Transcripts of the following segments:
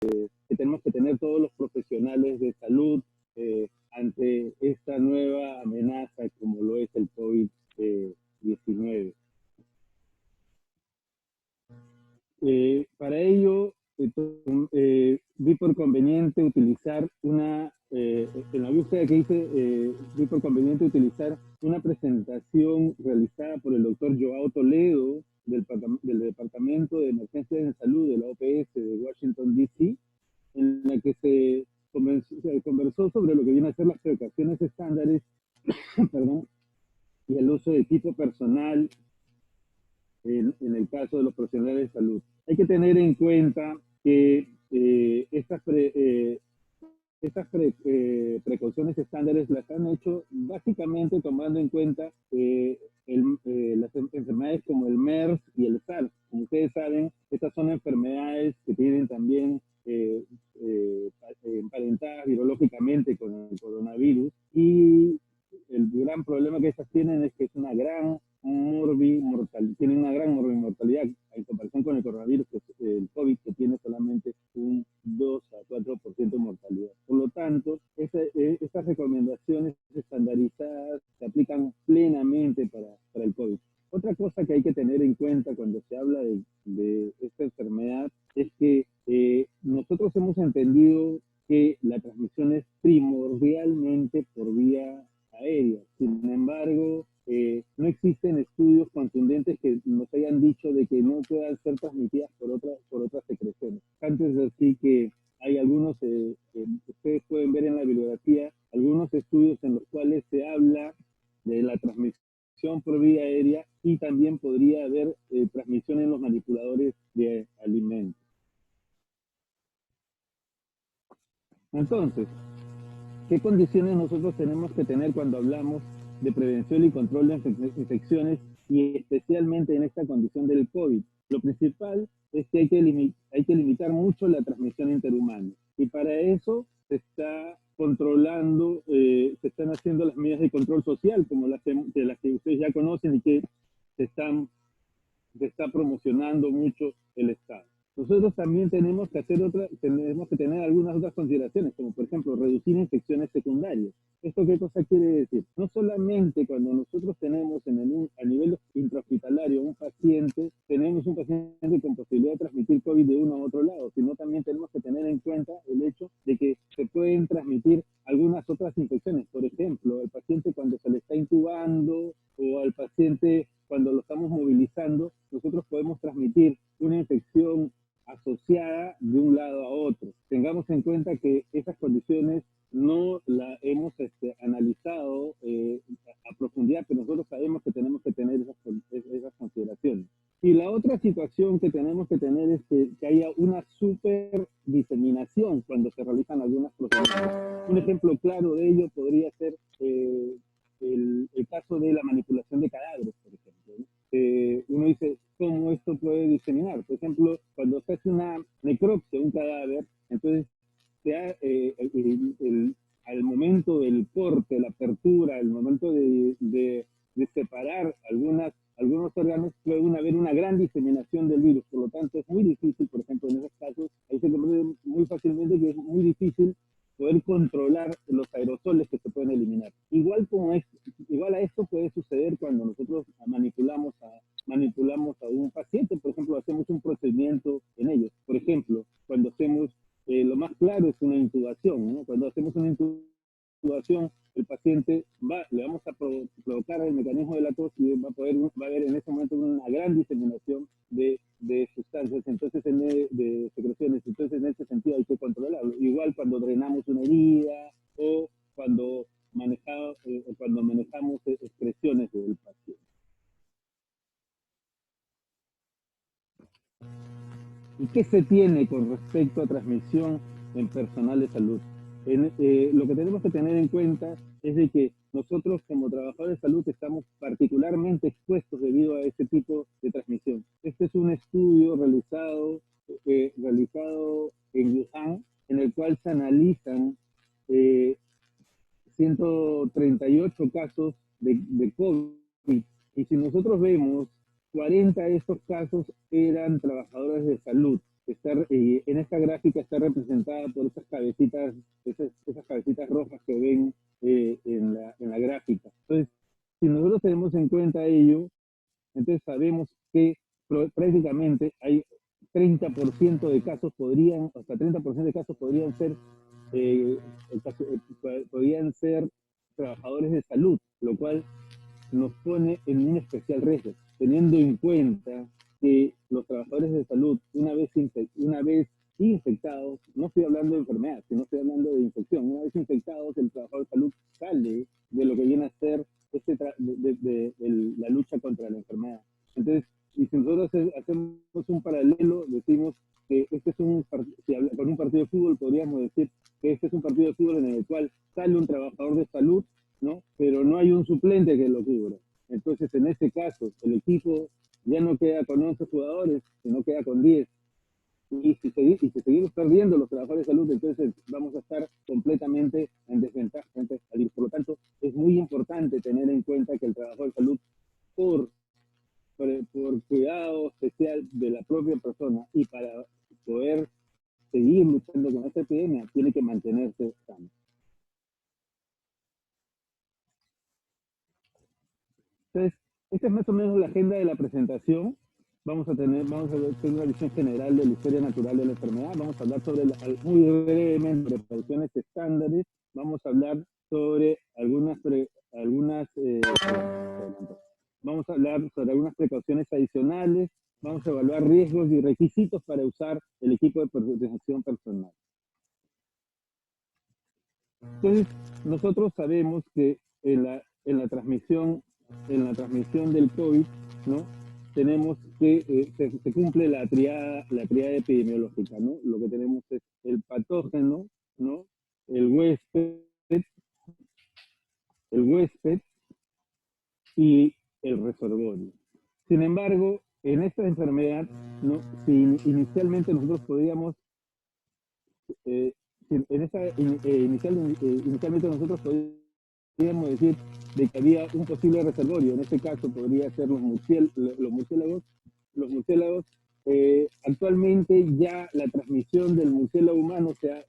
que tenemos que tener todos los profesionales de salud ante esta nueva amenaza como lo es el COVID-19. Para ello, vi por conveniente utilizar en la búsqueda que hice, vi por conveniente utilizar una presentación realizada por el doctor Joao Toledo del Departamento de Emergencias de Salud de la OPS de Washington, D.C., en la que se conversó sobre lo que viene a ser las precauciones estándares perdón, y el uso de equipo personal en el caso de los profesionales de salud. Hay que tener en cuenta que estas precauciones estándares las han hecho básicamente tomando en cuenta las enfermedades como el MERS y el SARS. Como ustedes saben, estas son enfermedades que tienen también emparentadas virológicamente con el coronavirus, y el gran problema que estas tienen es que es una gran tienen una gran morbimortalidad en comparación con el coronavirus, que es el COVID, que tiene solamente un 2 a 4% de mortalidad. Por lo tanto, estas recomendaciones estandarizadas se aplican plenamente para el COVID. Otra cosa que hay que tener en cuenta cuando se habla de esta enfermedad es que nosotros hemos entendido que la transmisión es primordialmente por vía aérea. Sin embargo, no existen estudios contundentes que nos hayan dicho de que no puedan ser transmitidas por otras secreciones. Antes de decir que hay algunos, ustedes pueden ver en la bibliografía, algunos estudios en los cuales se habla de la transmisión por vía aérea, y también podría haber transmisión en los manipuladores de alimentos. Entonces, ¿qué condiciones nosotros tenemos que tener cuando hablamos de prevención y control de infecciones, y especialmente en esta condición del COVID? Lo principal es que hay que limitar mucho la transmisión interhumana, y para eso se está controlando, se están haciendo las medidas de control social, como las que ustedes ya conocen y que se está promocionando mucho el Estado. Nosotros también tenemos que tener algunas otras consideraciones, como por ejemplo reducir infecciones secundarias. ¿Esto qué cosa quiere decir? No solamente cuando nosotros tenemos a nivel intrahospitalario tenemos un paciente con posibilidad de transmitir COVID de uno a otro lado, sino también tenemos que tener en cuenta el hecho de que se pueden transmitir algunas otras infecciones. Por ejemplo, al paciente cuando se le está intubando, o al paciente cuando lo estamos movilizando, nosotros podemos transmitir una infección asociada de un lado a otro. Tengamos en cuenta que esas condiciones no las hemos analizado a profundidad, pero nosotros sabemos que tenemos que tener esas consideraciones. Y la otra situación que tenemos que tener es que haya una super diseminación cuando se realizan algunas procedimientos. Un ejemplo claro de ello podría ser el caso de la manipulación de cadáveres, por ejemplo, ¿no? Uno dice, ¿cómo esto puede diseminar? Por ejemplo, cuando se hace una necropsia de un cadáver, entonces al momento del corte, la apertura, al momento de separar algunos órganos, puede haber una gran diseminación del virus. Por lo tanto, es muy difícil, por ejemplo, en esos casos, ahí se comprende muy fácilmente que es muy difícil poder controlar los aerosoles que se pueden eliminar. Igual a esto puede suceder cuando nosotros manipulamos a un paciente. Por ejemplo, hacemos un procedimiento en ellos. Por ejemplo, cuando hacemos, lo más claro es una intubación, ¿no? Cuando hacemos una intubación, el paciente le vamos a provocar el mecanismo de la tos, y va a haber en ese momento una gran diseminación de sustancias, entonces de secreciones. Entonces, en ese sentido hay que controlarlo. Igual cuando drenamos una herida, o cuando manejamos expresiones del paciente. ¿Y qué se tiene con respecto a transmisión en personal de salud? Lo que tenemos que tener en cuenta es de que nosotros como trabajadores de salud estamos particularmente expuestos debido a este tipo de transmisión. Este es un estudio realizado en Wuhan, en el cual se analizan 138 casos de COVID, y si nosotros vemos, 40 de estos casos eran trabajadores de salud. en esta gráfica está representada por esas cabecitas rojas que ven en la gráfica. Entonces, si nosotros tenemos en cuenta ello, entonces sabemos que prácticamente hay 30% de casos hasta 30% de casos eh, podrían ser trabajadores de salud, lo cual nos pone en un especial riesgo, teniendo en cuenta que los trabajadores de salud, una vez infectados, no estoy hablando de enfermedad, sino estoy hablando de infección, una vez infectados, el trabajador de salud sale de lo que viene a ser la lucha contra la enfermedad. Entonces, y si nosotros hacemos un paralelo, decimos que con un partido de fútbol podríamos decir que este es un partido de fútbol en el cual sale un trabajador de salud, ¿no? Pero no hay un suplente que lo cubra. Entonces, en este caso, el equipo ya no queda con 11 jugadores, sino queda con 10. Y si seguimos perdiendo los trabajadores de salud, entonces vamos a estar completamente en desventaja. Por lo tanto, es muy importante tener en cuenta que el trabajador de salud, por cuidado especial de la propia persona y para poder seguir luchando con esta epidemia, tiene que mantenerse sano. Entonces, esta es más o menos la agenda de la presentación. Vamos a tener una visión general de la historia natural de la enfermedad. Vamos a hablar muy brevemente, sobre precauciones estándares. Vamos a hablar sobre vamos a hablar sobre algunas precauciones adicionales. Vamos a evaluar riesgos y requisitos para usar el equipo de protección personal. Entonces, nosotros sabemos que en la transmisión del COVID, ¿no? Tenemos que se cumple la triada epidemiológica, ¿no? Lo que tenemos es el patógeno, ¿no? El huésped y el reservorio. Sin embargo, en esta enfermedad, ¿no? Si inicialmente nosotros podíamos inicialmente nosotros podríamos decir de que había un posible reservorio. En este caso podría ser los murciélagos. Los murciélagos, actualmente ya la transmisión del murciélago humano se ha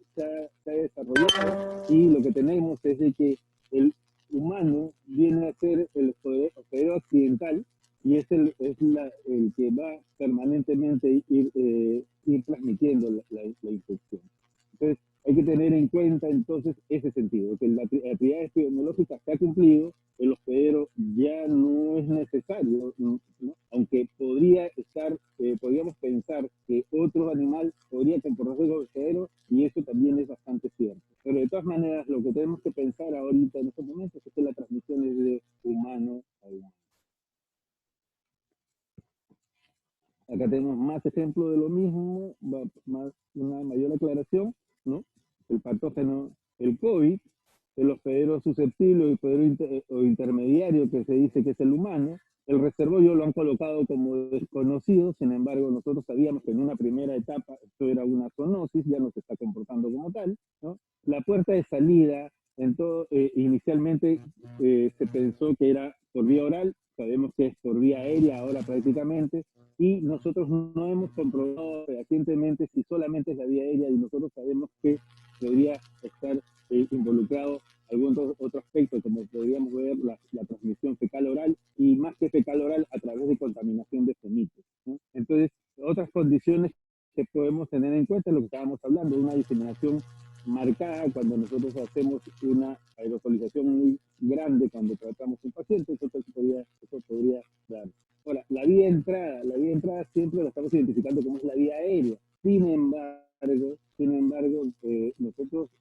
desarrollado y lo que tenemos es de que el humano viene a ser el hospedero accidental y es el que va permanentemente ir transmitiendo la infección. Entonces, hay que tener en cuenta entonces ese sentido, que la actividad epidemiológica se ha cumplido, el hospedero ya no es necesario, ¿no? Aunque podríamos pensar que otro animal podría comportarse como hospedero, y eso también es bastante cierto. Pero de todas maneras, lo que tenemos que pensar ahorita en estos momentos es que la transmisión es de humano a humano. Acá tenemos más ejemplos de lo mismo, una mayor aclaración, ¿no? El patógeno, el COVID, el hospedero susceptible o el hospedero o intermediario que se dice que es el humano. El reservorio lo han colocado como desconocido, sin embargo nosotros sabíamos que en una primera etapa esto era una zoonosis, ya no se está comportando como tal, ¿no? La puerta de salida, inicialmente se pensó que era por vía oral, sabemos que es por vía aérea ahora prácticamente, y nosotros no hemos comprobado recientemente si solamente es la vía aérea y nosotros sabemos que podría estar involucrado algún otro aspecto, como podríamos ver la transmisión fecal-oral y más que fecal-oral a través de contaminación de femitos, ¿no? Entonces, otras condiciones que podemos tener en cuenta es lo que estábamos hablando, una diseminación marcada cuando nosotros hacemos una aerosolización muy grande cuando tratamos un paciente, eso podría dar. Ahora, la vía de entrada siempre la estamos identificando como es la vía aérea. Sin embargo, nosotros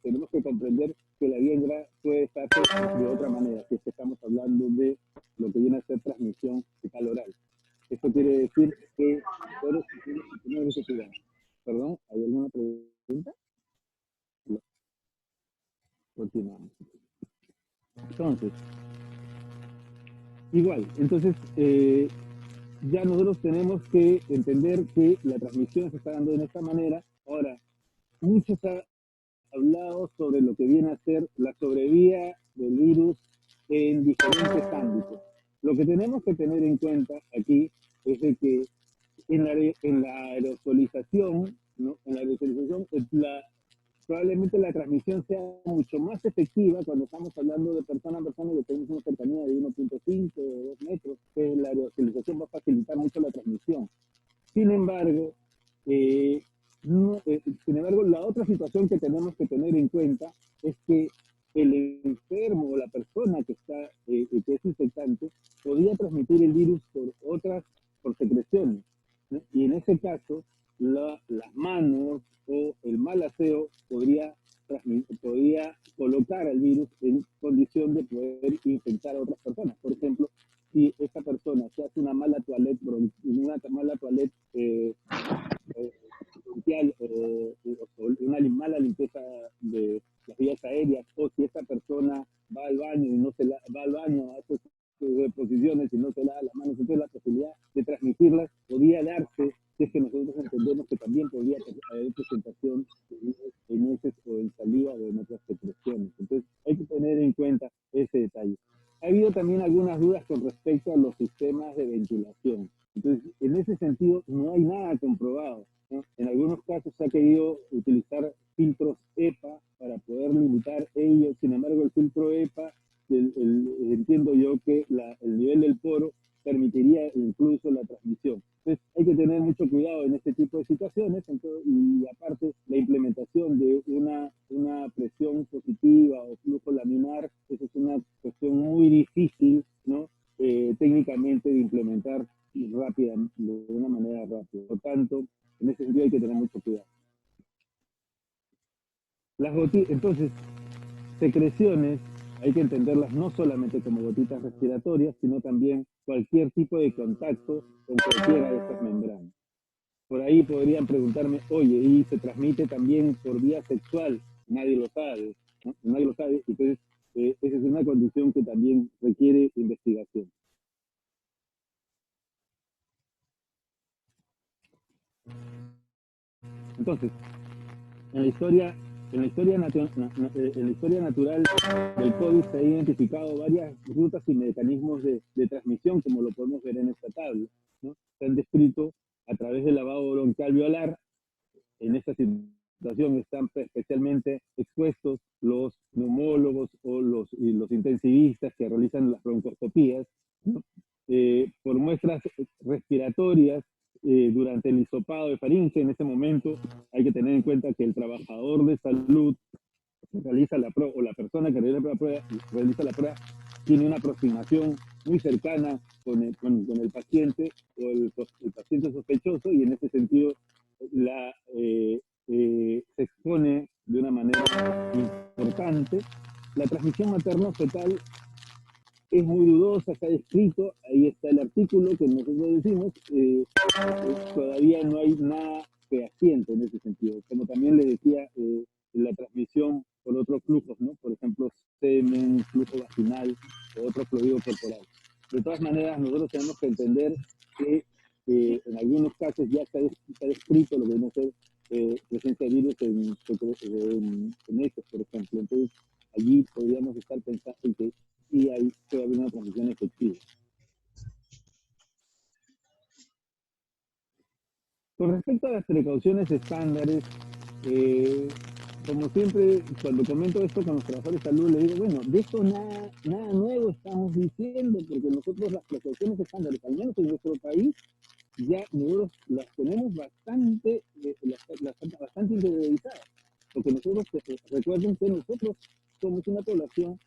tenemos que comprender que la vía de entrada puede estar de otra manera, si es que estamos hablando de lo que viene a ser transmisión fecal-oral. Esto quiere decir que todos tenemos que tener ese cuidado. Perdón, ¿hay alguna pregunta? No. Continuamos. Entonces, entonces ya nosotros tenemos que entender que la transmisión se está dando de esta manera. Ahora, muchos han hablado sobre lo que viene a ser la sobrevía del virus en diferentes ámbitos. Lo que tenemos que tener en cuenta aquí es de que En la aerosolización, ¿no? En la aerosolización, probablemente la transmisión sea mucho más efectiva cuando estamos hablando de persona a persona que tenemos una cercanía de 1.5 o 2 metros, que la aerosolización va a facilitar mucho la transmisión. Sin embargo, la otra situación que tenemos que tener en cuenta es que el enfermo o la persona que que es infectante podría transmitir el virus por secreciones, ¿no? Y en ese caso, las manos o el mal aseo podría colocar al virus en condición de poder infectar a otras personas. Por ejemplo, si esta persona se hace una mala toilette, una mala limpieza de las vías aéreas, o si esta persona va al baño y no se la, va al baño, hace sus posiciones y no se lava las manos, entonces la posibilidad de transmitirlas podría darse, si es que nosotros entendemos que también podría haber presentación en heces o en saliva o en otras secreciones. Entonces hay que tener en cuenta ese detalle. Ha habido también algunas dudas con respecto a los sistemas de ventilación. Entonces, en ese sentido, no hay nada comprobado, ¿no? En algunos casos se ha querido utilizar filtros EPA para poder limitar ellos. Sin embargo, el filtro EPA, entiendo yo que el nivel del poro permitiría incluso la transmisión. Entonces, hay que tener mucho cuidado en este tipo de situaciones. Entonces, y aparte, la implementación de una presión positiva o flujo laminar, eso es una cuestión muy difícil, ¿no? Técnicamente de implementar rápida, de una manera rápida. Por lo tanto, en ese sentido hay que tener mucho cuidado. Entonces, secreciones hay que entenderlas no solamente como gotitas respiratorias, sino también cualquier tipo de contacto con cualquiera de estas membranas. Por ahí podrían preguntarme, oye, ¿y se transmite también por vía sexual? Nadie lo sabe, ¿no? Nadie lo sabe, entonces esa es una condición que también requiere investigación. Entonces, en la historia, en la historia natural del COVID se han identificado varias rutas y mecanismos de transmisión, como lo podemos ver en esta tabla, ¿no? Se han descrito a través del lavado bronquial violar. En esta situación están especialmente expuestos los neumólogos o los intensivistas que realizan las broncoscopías, ¿no? Por muestras respiratorias durante el hisopado de faringe. En ese momento hay que tener en cuenta que el trabajador de salud realiza o la persona que realiza la prueba tiene una aproximación muy cercana con el paciente o el paciente sospechoso, y en ese sentido se expone de una manera importante. La transmisión materno-fetal es muy dudosa, está descrito, ahí está el artículo que nosotros decimos, todavía no hay nada fehaciente en ese sentido. Como también les decía, la transmisión por otros flujos, ¿no? Por ejemplo, semen, flujo vaginal o otro fluido corporal. De todas maneras, nosotros tenemos que entender que en algunos casos ya está descrito lo que viene a ser presencia de virus en heces, por ejemplo. Entonces, allí podríamos estar pensando que sí puede haber una transmisión efectiva. Con respecto a las precauciones estándares, como siempre, cuando comento esto con los trabajadores de salud, les digo, bueno, de esto nada nuevo estamos diciendo, porque nosotros las precauciones estándares, al menos en nuestro país, ya nosotros las tenemos bastante individualizadas. Porque nosotros, recuerden que nosotros somos una población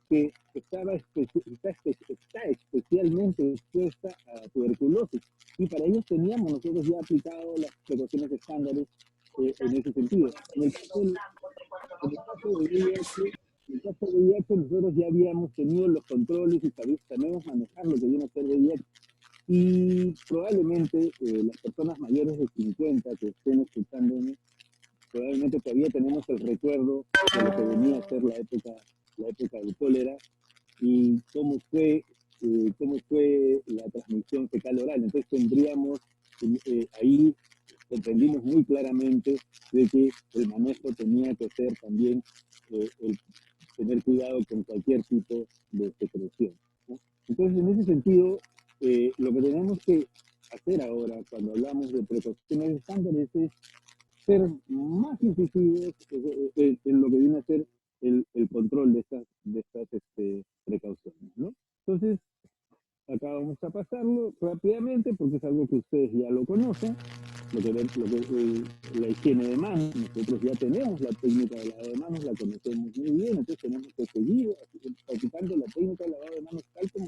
que está especialmente expuesta a tuberculosis, y para ellos teníamos nosotros ya aplicado las precauciones estándares en ese sentido. En el caso de VIH, nosotros ya habíamos tenido los controles y sabemos manejar lo que viene a ser VIH. Y probablemente las personas mayores de 50 que estén escuchando, probablemente todavía tenemos el recuerdo de lo que venía a ser la época del cólera y cómo fue la transmisión fecal oral. Entonces ahí entendimos muy claramente de que el manejo tenía que ser también tener cuidado con cualquier tipo de secreción, ¿no? Entonces, en ese sentido, lo que tenemos que hacer ahora cuando hablamos de precauciones estándares es ser más incisivos en lo que viene a ser el control de estas precauciones, ¿no? Entonces, acá vamos a pasarlo rápidamente porque es algo que ustedes ya lo conocen, la higiene de manos. Nosotros ya tenemos la técnica de lavado de manos, la conocemos muy bien, entonces tenemos que seguir practicando la técnica de lavado de manos tal como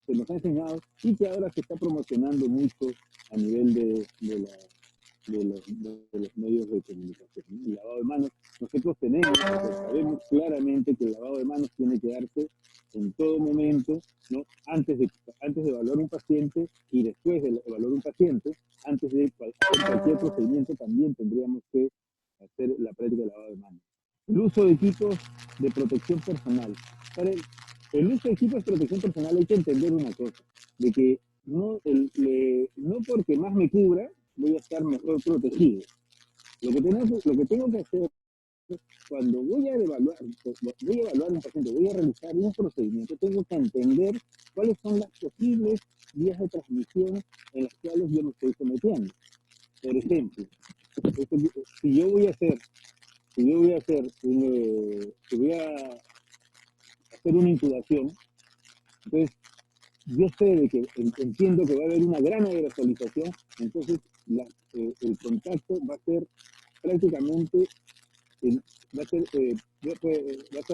se nos ha enseñado y que ahora se está promocionando mucho a nivel de los medios de comunicación. El lavado de manos, nosotros sabemos claramente que el lavado de manos tiene que darse en todo momento, ¿no? Antes de evaluar un paciente y después de evaluar un paciente, antes de hacer cualquier procedimiento también tendríamos que hacer la práctica de lavado de manos. El uso de equipos de protección personal. Para el uso de equipos de protección personal hay que entender una cosa, de que no porque más me cubra voy a estar mejor protegido. Lo que tengo que hacer cuando voy a evaluar un paciente, voy a realizar un procedimiento, tengo que entender cuáles son las posibles vías de transmisión en las cuales yo me estoy sometiendo. Por ejemplo, si yo voy a hacer una intubación, entonces yo sé de que entiendo que va a haber una gran aerosolización, entonces el contacto va a ser prácticamente va a ser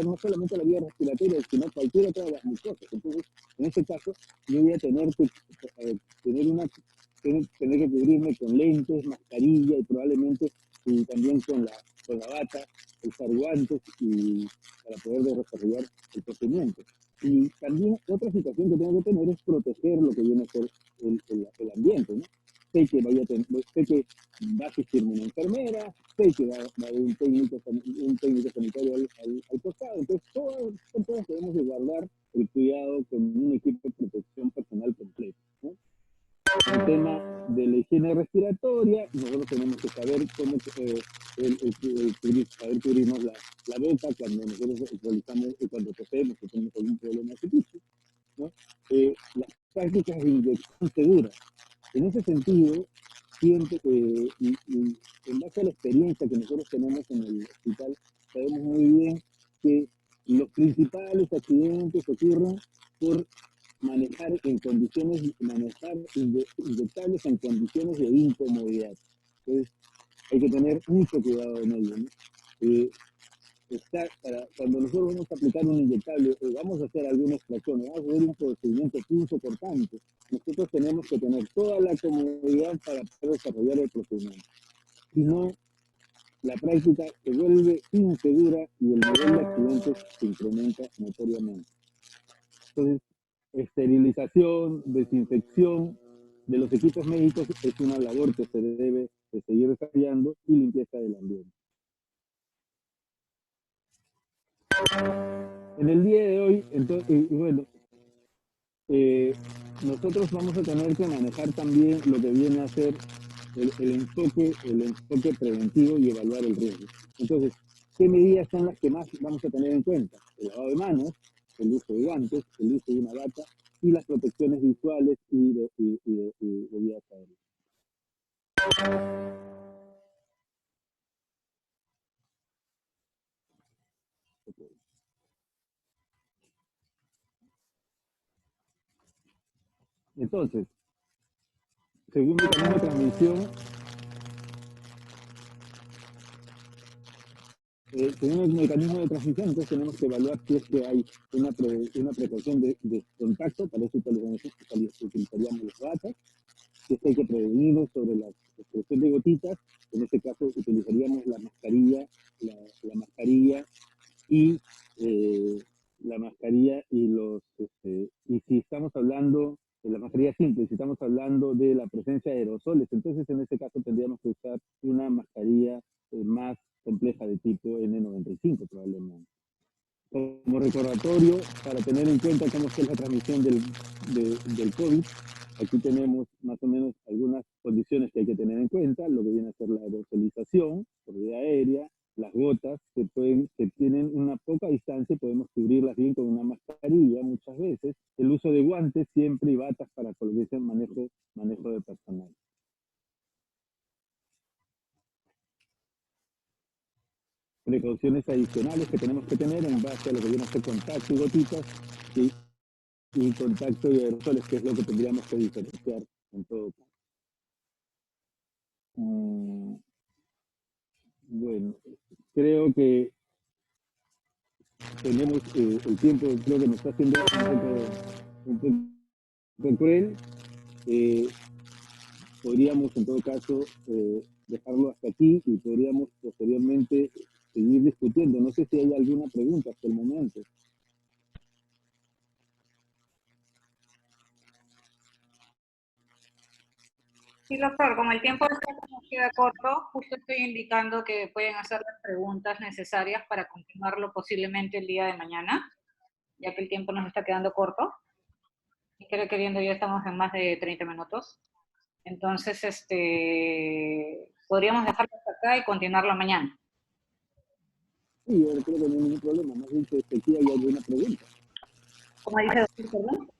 no solamente la vía respiratoria, sino cualquier otra de las mucosas. Entonces, en este caso, yo voy a tener que tener que cubrirme con lentes, mascarilla y probablemente y también con la bata, usar guantes y para poder desarrollar el procedimiento. Y también otra situación que tengo que tener es proteger lo que viene a ser el ambiente, ¿no? Sé que va a asistirme una enfermera, sé que va a haber un técnico sanitario al costado, entonces todos debemos de guardar el cuidado con un equipo de protección personal completo, ¿no? El tema de la higiene respiratoria, nosotros tenemos que saber cómo saber cubrirnos la boca cuando nosotros realizamos, cuando tosemos o tenemos algún problema físico, ¿no? Las prácticas de inyección segura. En ese sentido, siempre, y en base a la experiencia que nosotros tenemos en el hospital, sabemos muy bien que los principales accidentes ocurren por manejar inyectables en condiciones de incomodidad. Entonces, hay que tener mucho cuidado en ello, ¿no? Cuando nosotros vamos a aplicar un inyectable o vamos a hacer alguna extracción, vamos a hacer un procedimiento pulso cortante, nosotros tenemos que tener toda la comodidad para poder desarrollar el procedimiento. Si no, la práctica se vuelve insegura y el nivel de accidentes se incrementa notoriamente. Entonces, esterilización, desinfección de los equipos médicos es una labor que se debe de seguir desarrollando y limpieza del ambiente. En el día de hoy, entonces, bueno, nosotros vamos a tener que manejar también lo que viene a ser el enfoque preventivo y evaluar el riesgo. Entonces, ¿qué medidas son las que más vamos a tener en cuenta? El lavado de manos, el uso de guantes, el uso de una bata y las protecciones visuales y de vías aéreas. Entonces, según mecanismo de transmisión, según el mecanismo de transmisión, entonces tenemos que evaluar si es que hay una precaución de contacto, para eso utilizaríamos las batas, si es que hay que prevenir sobre la expresión de gotitas, en este caso utilizaríamos la mascarilla y la mascarilla y y si estamos hablando de la mascarilla simple, si estamos hablando de la presencia de aerosoles, entonces en este caso tendríamos que usar una mascarilla más compleja de tipo N95 probablemente. Como recordatorio, para tener en cuenta cómo es la transmisión del COVID, aquí tenemos más o menos algunas condiciones que hay que tener en cuenta, lo que viene a ser la aerosolización por vía aérea, las gotas que tienen una poca distancia, podemos cubrirlas bien con una mascarilla muchas veces, el el uso de guantes siempre y batas para colocarse en manejo de personal. Precauciones adicionales que tenemos que tener en base a lo que viene a ser contacto y gotitas y contacto y aerosoles, que es lo que tendríamos que diferenciar en todo caso. Bueno, creo que tenemos el tiempo, creo que nos está haciendo un poco cruel. Podríamos en todo caso dejarlo hasta aquí y podríamos posteriormente seguir discutiendo. No sé si hay alguna pregunta hasta el momento. Sí, doctor, como el tiempo está como queda corto, justo estoy indicando que pueden hacer las preguntas necesarias para continuarlo posiblemente el día de mañana, ya que el tiempo nos está quedando corto. Y creo que viendo ya estamos en más de 30 minutos. Entonces, podríamos dejarlo hasta acá y continuarlo mañana. Sí, yo creo que no hay ningún problema. Más bien que aquí hay alguna pregunta. Como dice el doctor, perdón.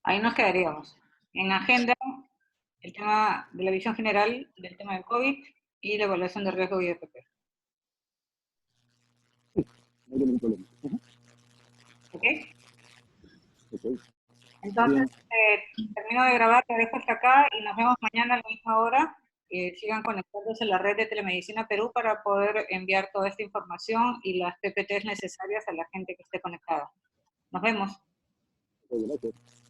Ahí nos quedaríamos. En agenda, el tema de la visión general del tema del COVID y la evaluación de riesgo IDPP. Sí, no hay ningún problema. ¿Ok? Okay. Entonces, Bien. termino de grabar, te dejo hasta acá y nos vemos mañana a la misma hora. Sigan conectándose a la red de Telemedicina Perú para poder enviar toda esta información y las PPTs necesarias a la gente que esté conectada. Nos vemos. Okay, gracias.